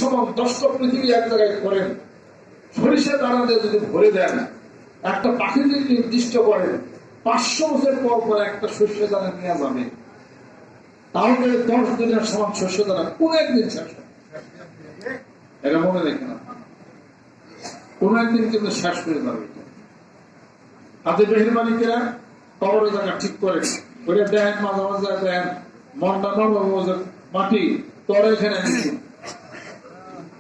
সমান 10টা পৃথিবী এক জায়গায় করেন, সরিষা দানা দিয়ে যদি ভরে দেন, একটা পাখি যদি নির্দিষ্ট করেন 500 বছর পর পর একটা শস্য দানা নিয়ে যাবে, তাহলে 10 দিনের সমান শস্য দানা কোন একদিন শেষ হবে? এটা মনে রেখে না, কোন একদিন কিন্তু শেষ করে যাবে। তাদের মেহরবানিকেরা কবর জায়গা ঠিক করে ওটা দেন, মাঝে মাঝে দেন, মনটা নরম মাটি তরে এখানে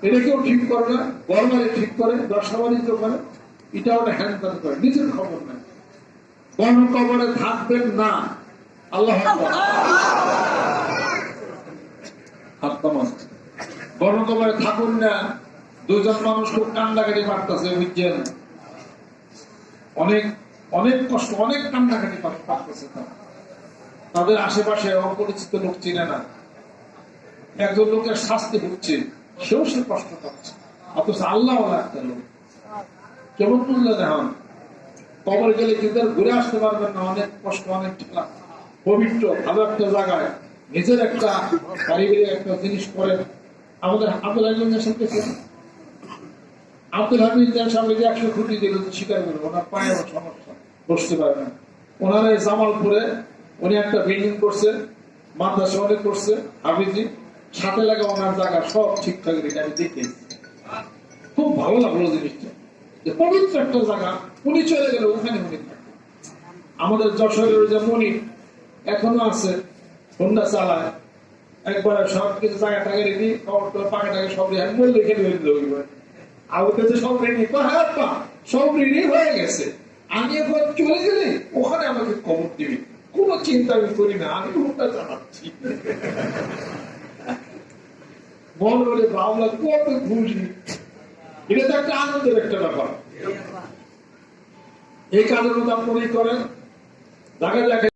এটা কেউ ঠিক করে না, গরমারি ঠিক করে, ব্যবসা বাণিজ্য করে, এটা ওটা হ্যান্ড করে, নিজের খবর নেই। গণ কবরে থাকবেন না, আল্লাহ গণ কবরে থাকুন না। 2 জন মানুষ খুব কান্দাকাটি মারতেছে, বুঝছেন, অনেক অনেক কষ্ট, অনেক কান্দাকাটি পারতেছে। তাদের আশেপাশে অপরিচিত লোক চিনে না, একজন লোকের শাস্তি হচ্ছে, সেও সে কষ্ট পাচ্ছে, অথচ আল্লাহ একটা লোক কেমন বুঝলেন? এখন কবর গেলে কিন্তু ঘুরে আসতে পারবেন না, অনেক কষ্ট, অনেক ঠেলা। পবিত্র ভালো একটা জায়গায় নিজের একটা পারিবারিক একটা জিনিস করেন। আমাদের আব্দুল হামিদের সাথে আব্দুল হামিদের সামনে যে 100 কোটি দিল স্বীকার করবে, ওনার পায়ে সমস্যা, বসতে পারবে না। ওনারা জামালপুরে উনি একটা বিল্ডিং করছে, মাদ্রাসা অনেক করছে, হাফিজি সাথে লাগা ওনার জায়গা সব ঠিকঠাক রেখে আমি দেখেছি, খুব ভালো লাগলো জিনিসটা, যে পবিত্র একটা জায়গা উনি চলে গেলে ওখানে উনি থাকে। আমাদের যশোরের যে মনির এখনো আছে, হোন্ডা চালায়, একবারে সব কিছু জায়গা টাকা রেডি, পাকা টাকা সব রেডি, মূল্য এখানে আউতে তো সব রেডি, সব রেডি হয়ে গেছে, আমি এখন চলে গেলে ওখানে আমাকে খবর দিবি, কোনো চিন্তা আমি করি না, আমি হোন্ডা চালাচ্ছি। মন বলে বাংলা কত খুশি, এটা তো একটা আনন্দের একটা ব্যাপার। এই কাজের মতো আপনি করেন, দেখা যায়